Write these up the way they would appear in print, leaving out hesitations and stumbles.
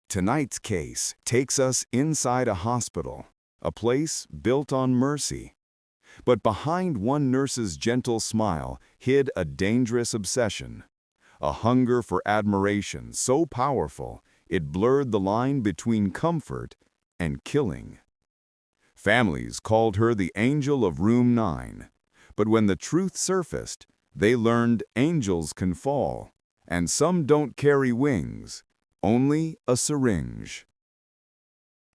Tonight's case takes us inside a hospital, a place built on mercy. But behind one nurse's gentle smile hid a dangerous obsession, a hunger for admiration so powerful it blurred the line between comfort and killing. Families called her the angel of room 9, but when the truth surfaced, they learned angels can fall, and some don't carry wings, only a syringe.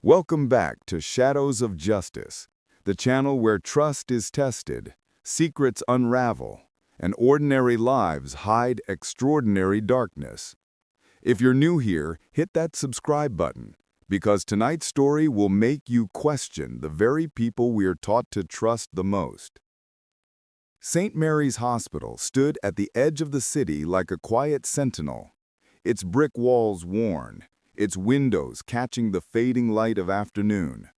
Welcome back to Shadows of Justice, the channel where trust is tested, secrets unravel, and ordinary lives hide extraordinary darkness. If you're new here, hit that subscribe button, because tonight's story will make you question the very people we're taught to trust the most. St. Mary's Hospital stood at the edge of the city like a quiet sentinel, its brick walls worn, its windows catching the fading light of afternoon.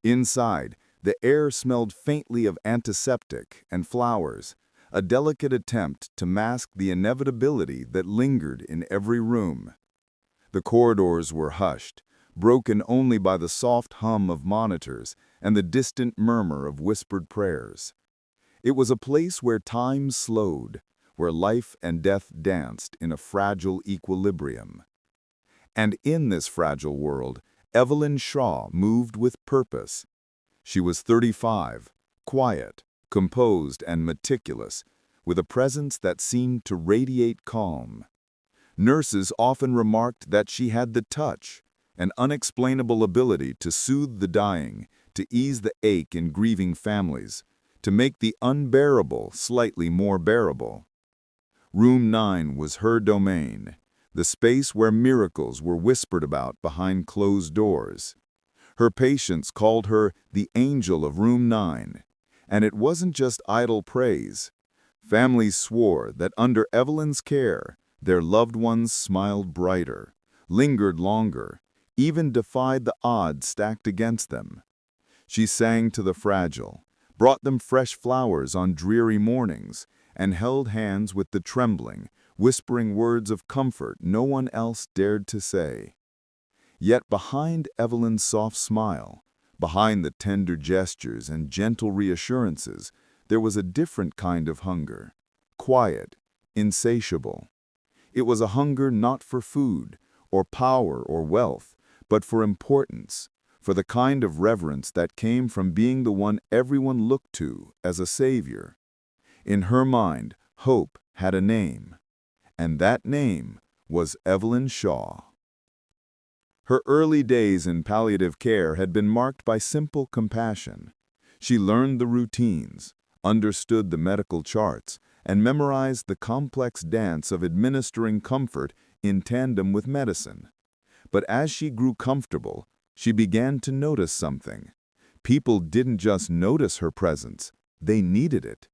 Inside, the air smelled faintly of antiseptic and flowers, a delicate attempt to mask the inevitability that lingered in every room. The corridors were hushed, broken only by the soft hum of monitors and the distant murmur of whispered prayers. It was a place where time slowed, where life and death danced in a fragile equilibrium. And in this fragile world, Evelyn Shaw moved with purpose. She was 35, quiet, composed, and meticulous, with a presence that seemed to radiate calm. Nurses often remarked that she had the touch, an unexplainable ability to soothe the dying, to ease the ache in grieving families, to make the unbearable slightly more bearable. Room 9 was her domain, the space where miracles were whispered about behind closed doors. Her patients called her the angel of room 9, and it wasn't just idle praise. Families swore that under Evelyn's care, their loved ones smiled brighter, lingered longer, even defied the odds stacked against them. She sang to the fragile, brought them fresh flowers on dreary mornings, and held hands with the trembling, whispering words of comfort no one else dared to say. Yet behind Evelyn's soft smile, behind the tender gestures and gentle reassurances, there was a different kind of hunger, quiet, insatiable. It was a hunger not for food, or power, or wealth, but for importance, for the kind of reverence that came from being the one everyone looked to as a savior. In her mind, hope had a name, and that name was Evelyn Shaw. Her early days in palliative care had been marked by simple compassion. She learned the routines, understood the medical charts, and memorized the complex dance of administering comfort in tandem with medicine. But as she grew comfortable, she began to notice something. People didn't just notice her presence, they needed it.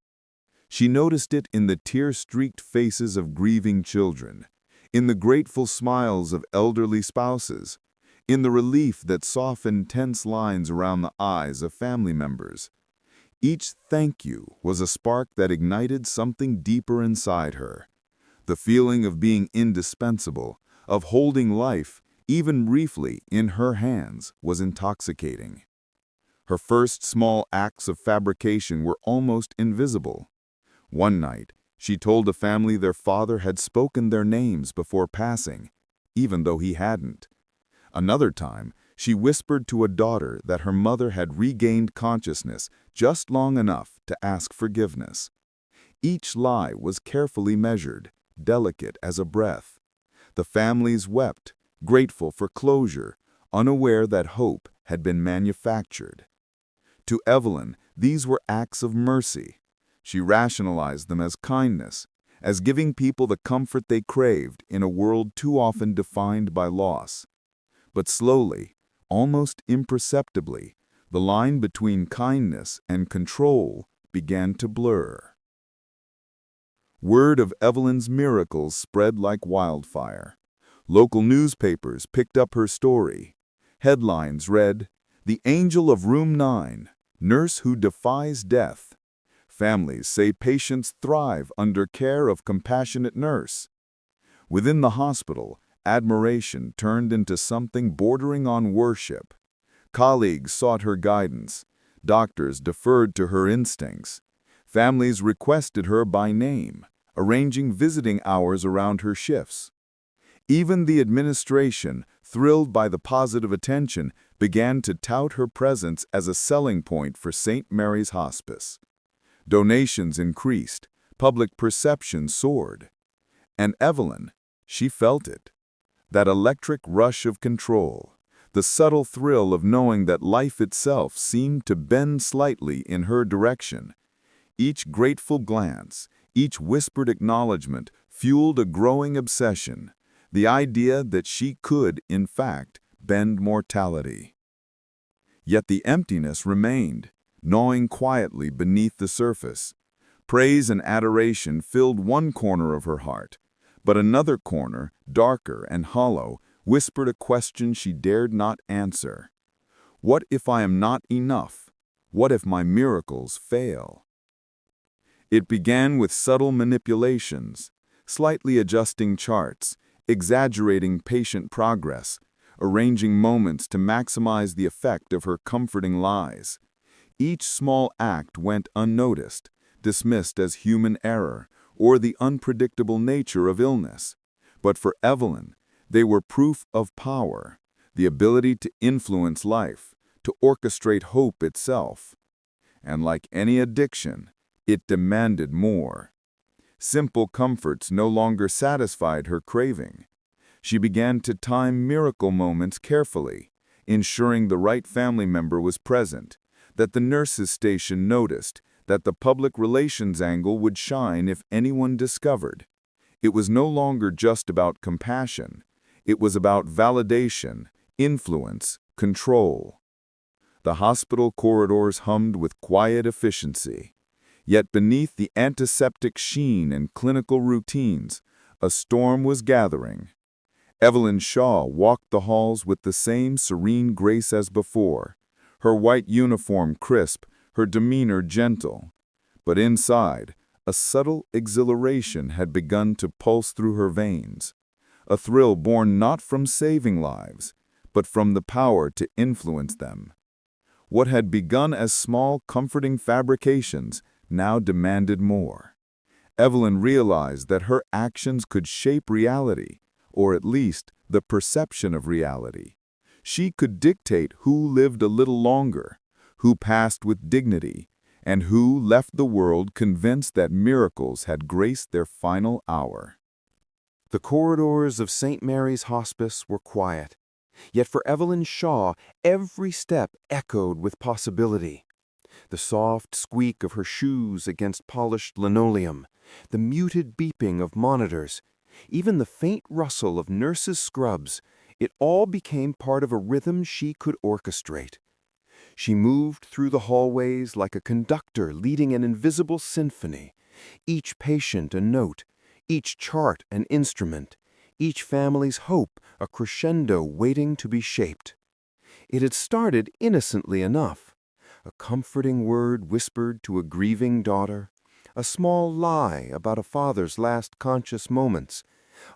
She noticed it in the tear-streaked faces of grieving children, in the grateful smiles of elderly spouses, in the relief that softened tense lines around the eyes of family members. Each thank you was a spark that ignited something deeper inside her. The feeling of being indispensable, of holding life, even briefly, in her hands was intoxicating. Her first small acts of fabrication were almost invisible. One night, she told a family their father had spoken their names before passing, even though he hadn't. Another time, she whispered to a daughter that her mother had regained consciousness just long enough to ask forgiveness. Each lie was carefully measured, delicate as a breath. The families wept, grateful for closure, unaware that hope had been manufactured. To Evelyn, these were acts of mercy. She rationalized them as kindness, as giving people the comfort they craved in a world too often defined by loss. But slowly, almost imperceptibly, the line between kindness and control began to blur. Word of Evelyn's miracles spread like wildfire. Local newspapers picked up her story. Headlines read, "The Angel of Room 9, Nurse Who Defies Death." Families say patients thrive under care of compassionate nurse. Within the hospital, admiration turned into something bordering on worship. Colleagues sought her guidance. Doctors deferred to her instincts. Families requested her by name, arranging visiting hours around her shifts. Even the administration, thrilled by the positive attention, began to tout her presence as a selling point for St. Mary's Hospice. Donations increased, public perception soared. And Evelyn, she felt it. That electric rush of control, the subtle thrill of knowing that life itself seemed to bend slightly in her direction. Each grateful glance, each whispered acknowledgement fueled a growing obsession, the idea that she could, in fact, bend mortality. Yet the emptiness remained, gnawing quietly beneath the surface. Praise and adoration filled one corner of her heart, but another corner, darker and hollow, whispered a question she dared not answer. What if I am not enough? What if my miracles fail? It began with subtle manipulations, slightly adjusting charts, exaggerating patient progress, arranging moments to maximize the effect of her comforting lies. Each small act went unnoticed, dismissed as human error or the unpredictable nature of illness. But for Evelyn, they were proof of power, the ability to influence life, to orchestrate hope itself. And like any addiction, it demanded more. Simple comforts no longer satisfied her craving. She began to time miracle moments carefully, ensuring the right family member was present, that the nurse's station noticed, that the public relations angle would shine if anyone discovered. It was no longer just about compassion. It was about validation, influence, control. The hospital corridors hummed with quiet efficiency. Yet beneath the antiseptic sheen and clinical routines, a storm was gathering. Evelyn Shaw walked the halls with the same serene grace as before, her white uniform crisp, her demeanor gentle. But inside, a subtle exhilaration had begun to pulse through her veins, a thrill born not from saving lives, but from the power to influence them. What had begun as small, comforting fabrications now demanded more. Evelyn realized that her actions could shape reality, or at least the perception of reality. She could dictate who lived a little longer, who passed with dignity, and who left the world convinced that miracles had graced their final hour. The corridors of St. Mary's Hospice were quiet, yet for Evelyn Shaw, every step echoed with possibility. The soft squeak of her shoes against polished linoleum, the muted beeping of monitors, even the faint rustle of nurses' scrubs, it all became part of a rhythm she could orchestrate. She moved through the hallways like a conductor leading an invisible symphony, each patient a note, each chart an instrument, each family's hope a crescendo waiting to be shaped. It had started innocently enough. A comforting word whispered to a grieving daughter, a small lie about a father's last conscious moments,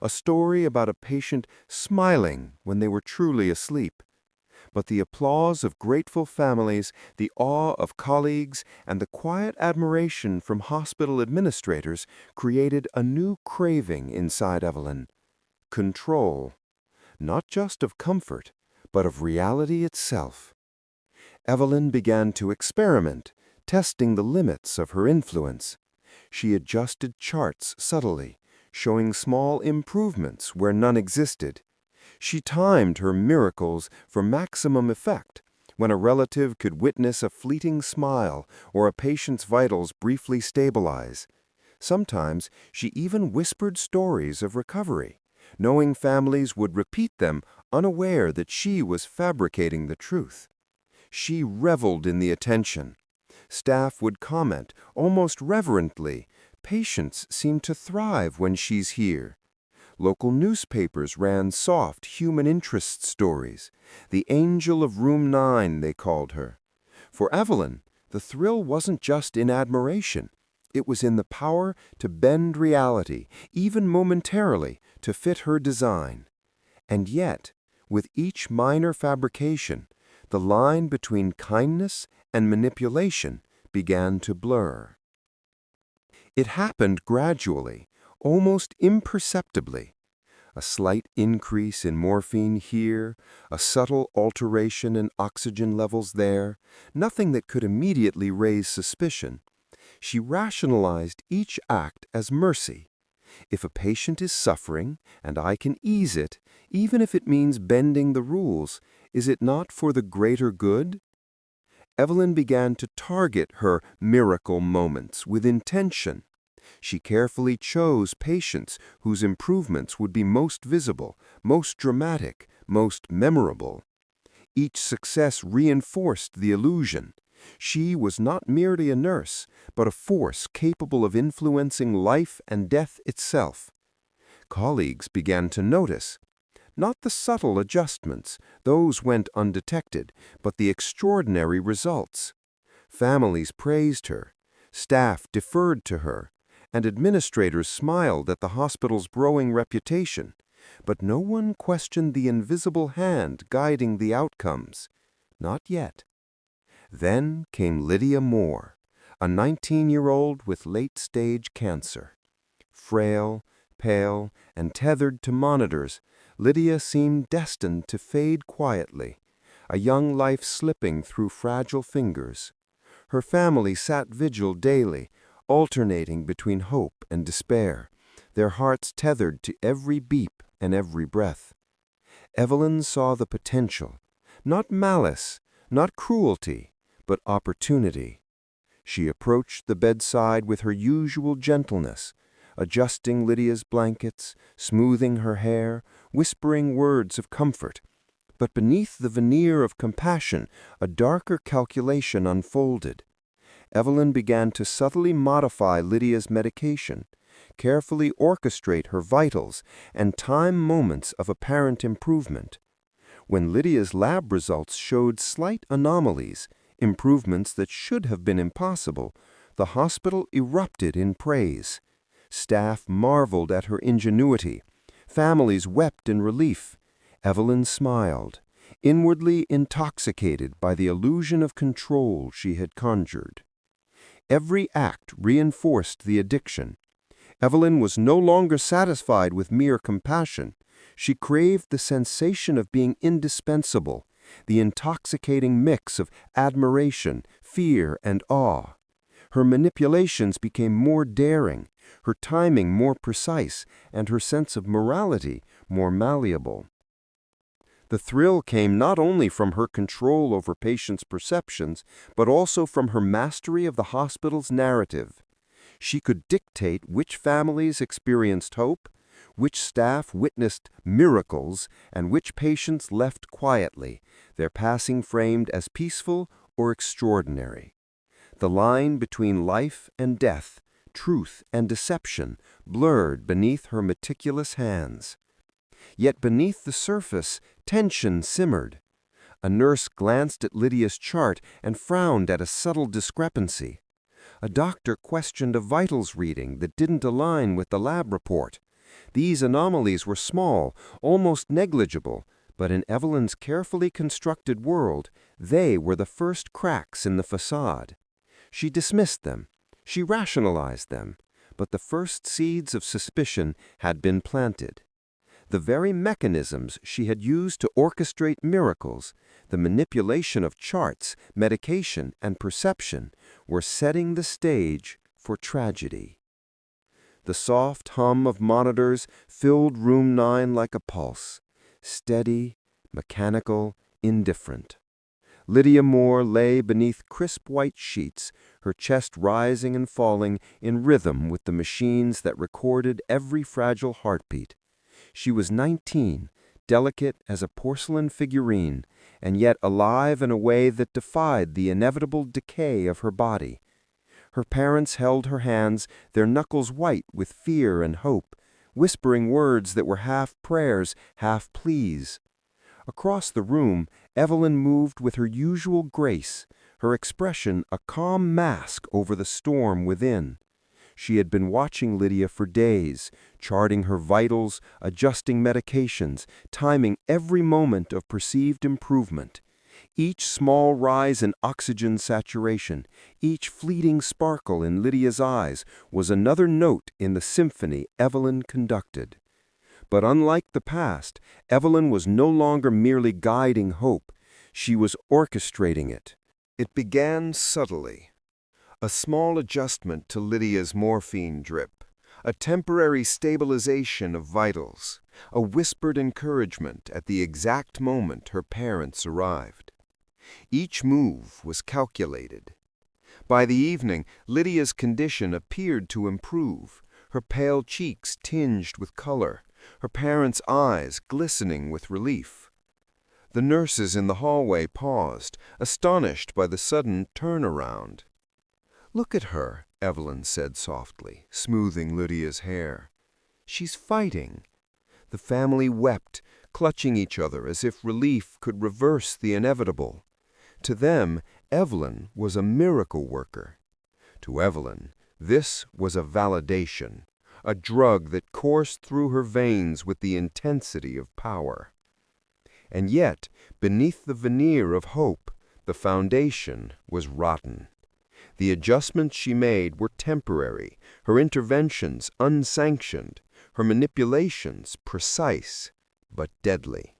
a story about a patient smiling when they were truly asleep. But the applause of grateful families, the awe of colleagues, and the quiet admiration from hospital administrators created a new craving inside Evelyn. Control, not just of comfort, but of reality itself. Evelyn began to experiment, testing the limits of her influence. She adjusted charts subtly, showing small improvements where none existed. She timed her miracles for maximum effect, when a relative could witness a fleeting smile or a patient's vitals briefly stabilize. Sometimes she even whispered stories of recovery, knowing families would repeat them, unaware that she was fabricating the truth. She reveled in the attention. Staff would comment, almost reverently, "Patients seem to thrive when she's here." Local newspapers ran soft human interest stories. The angel of room 9, they called her. For Evelyn, the thrill wasn't just in admiration. It was in the power to bend reality, even momentarily, to fit her design. And yet, with each minor fabrication, the line between kindness and manipulation began to blur. It happened gradually, almost imperceptibly. A slight increase in morphine here, a subtle alteration in oxygen levels there, nothing that could immediately raise suspicion. She rationalized each act as mercy. If a patient is suffering, and I can ease it, even if it means bending the rules, is it not for the greater good? Evelyn began to target her miracle moments with intention. She carefully chose patients whose improvements would be most visible, most dramatic, most memorable. Each success reinforced the illusion. She was not merely a nurse, but a force capable of influencing life and death itself. Colleagues began to notice. Not the subtle adjustments, those went undetected, but the extraordinary results. Families praised her, staff deferred to her, and administrators smiled at the hospital's growing reputation. But no one questioned the invisible hand guiding the outcomes. Not yet. Then came Lydia Moore, a 19-year-old with late-stage cancer. Frail, pale, and tethered to monitors, Lydia seemed destined to fade quietly, a young life slipping through fragile fingers. Her family sat vigil daily, alternating between hope and despair, their hearts tethered to every beep and every breath. Evelyn saw the potential, not malice, not cruelty, but opportunity. She approached the bedside with her usual gentleness, adjusting Lydia's blankets, smoothing her hair, whispering words of comfort. But beneath the veneer of compassion, a darker calculation unfolded. Evelyn began to subtly modify Lydia's medication, carefully orchestrate her vitals, and time moments of apparent improvement. When Lydia's lab results showed slight anomalies, improvements that should have been impossible, the hospital erupted in praise. Staff marveled at her ingenuity. Families wept in relief. Evelyn smiled, inwardly intoxicated by the illusion of control she had conjured. Every act reinforced the addiction. Evelyn was no longer satisfied with mere compassion. She craved the sensation of being indispensable, the intoxicating mix of admiration, fear, and awe. Her manipulations became more daring, her timing more precise, and her sense of morality more malleable. The thrill came not only from her control over patients' perceptions, but also from her mastery of the hospital's narrative. She could dictate which families experienced hope, which staff witnessed miracles, and which patients left quietly, their passing framed as peaceful or extraordinary. The line between life and death, truth and deception, blurred beneath her meticulous hands. Yet beneath the surface, tension simmered. A nurse glanced at Lydia's chart and frowned at a subtle discrepancy. A doctor questioned a vitals reading that didn't align with the lab report. These anomalies were small, almost negligible, but in Evelyn's carefully constructed world, they were the first cracks in the facade. She dismissed them, she rationalized them, but the first seeds of suspicion had been planted. The very mechanisms she had used to orchestrate miracles, the manipulation of charts, medication, and perception, were setting the stage for tragedy. The soft hum of monitors filled room 9 like a pulse, steady, mechanical, indifferent. Lydia Moore lay beneath crisp white sheets, her chest rising and falling in rhythm with the machines that recorded every fragile heartbeat. She was 19, delicate as a porcelain figurine, and yet alive in a way that defied the inevitable decay of her body. Her parents held her hands, their knuckles white with fear and hope, whispering words that were half prayers, half pleas. Across the room, Evelyn moved with her usual grace, her expression a calm mask over the storm within. She had been watching Lydia for days, charting her vitals, adjusting medications, timing every moment of perceived improvement. Each small rise in oxygen saturation, each fleeting sparkle in Lydia's eyes was another note in the symphony Evelyn conducted. But unlike the past, Evelyn was no longer merely guiding hope. She was orchestrating it. It began subtly. A small adjustment to Lydia's morphine drip, a temporary stabilization of vitals, a whispered encouragement at the exact moment her parents arrived. Each move was calculated. By the evening, Lydia's condition appeared to improve, her pale cheeks tinged with color, her parents' eyes glistening with relief. The nurses in the hallway paused, astonished by the sudden turnaround. "Look at her," Evelyn said softly, smoothing Lydia's hair. "She's fighting." The family wept, clutching each other as if relief could reverse the inevitable. To them, Evelyn was a miracle worker. To Evelyn, this was a validation, a drug that coursed through her veins with the intensity of power. And yet, beneath the veneer of hope, the foundation was rotten. The adjustments she made were temporary, her interventions unsanctioned, her manipulations precise, but deadly.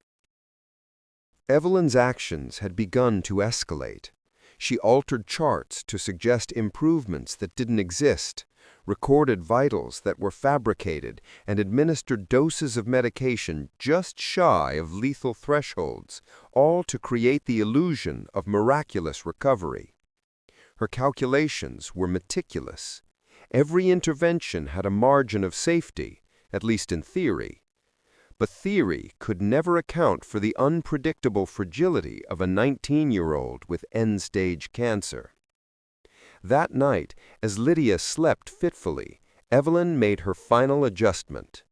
Evelyn's actions had begun to escalate. She altered charts to suggest improvements that didn't exist, recorded vitals that were fabricated, and administered doses of medication just shy of lethal thresholds, all to create the illusion of miraculous recovery. Her calculations were meticulous. Every intervention had a margin of safety, at least in theory. But theory could never account for the unpredictable fragility of a 19-year-old with end-stage cancer. That night, as Lydia slept fitfully, Evelyn made her final adjustment.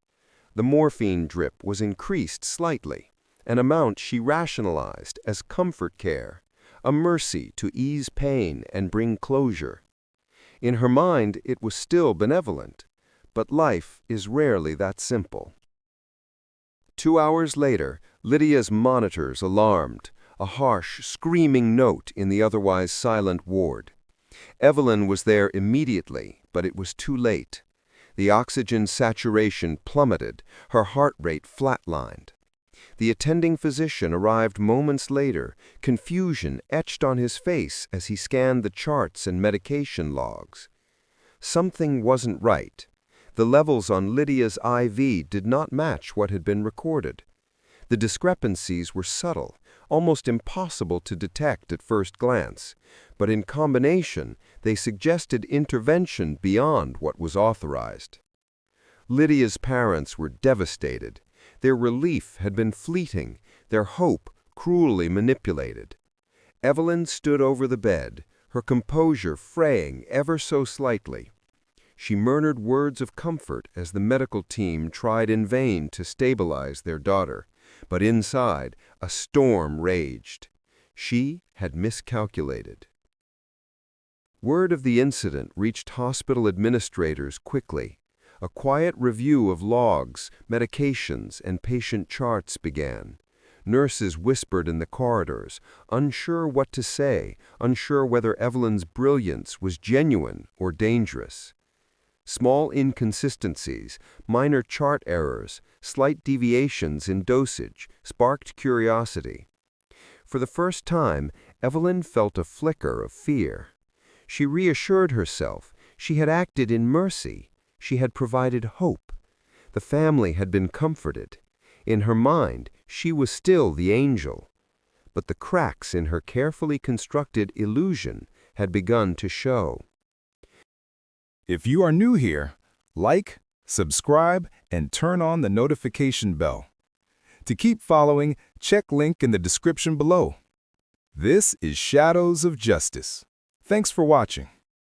The morphine drip was increased slightly, an amount she rationalized as comfort care, a mercy to ease pain and bring closure. In her mind, it was still benevolent, but life is rarely that simple. 2 hours later, Lydia's monitors alarmed, a harsh, screaming note in the otherwise silent ward. Evelyn was there immediately, but it was too late. The oxygen saturation plummeted, her heart rate flatlined. The attending physician arrived moments later, confusion etched on his face as he scanned the charts and medication logs. Something wasn't right. The levels on Lydia's IV did not match what had been recorded. The discrepancies were subtle, almost impossible to detect at first glance, but in combination they suggested intervention beyond what was authorized. Lydia's parents were devastated. Their relief had been fleeting, their hope cruelly manipulated. Evelyn stood over the bed, her composure fraying ever so slightly. She murmured words of comfort as the medical team tried in vain to stabilize their daughter, but inside, a storm raged. She had miscalculated. Word of the incident reached hospital administrators quickly. A quiet review of logs, medications, and patient charts began. Nurses whispered in the corridors, unsure what to say, unsure whether Evelyn's brilliance was genuine or dangerous. Small inconsistencies, minor chart errors, slight deviations in dosage sparked curiosity. For the first time, Evelyn felt a flicker of fear. She reassured herself she had acted in mercy. She had provided hope. The family had been comforted. In her mind, she was still the angel. But the cracks in her carefully constructed illusion had begun to show. If you are new here, like, subscribe, and turn on the notification bell. To keep following, check link in the description below. This is Shadows of Justice. Thanks for watching.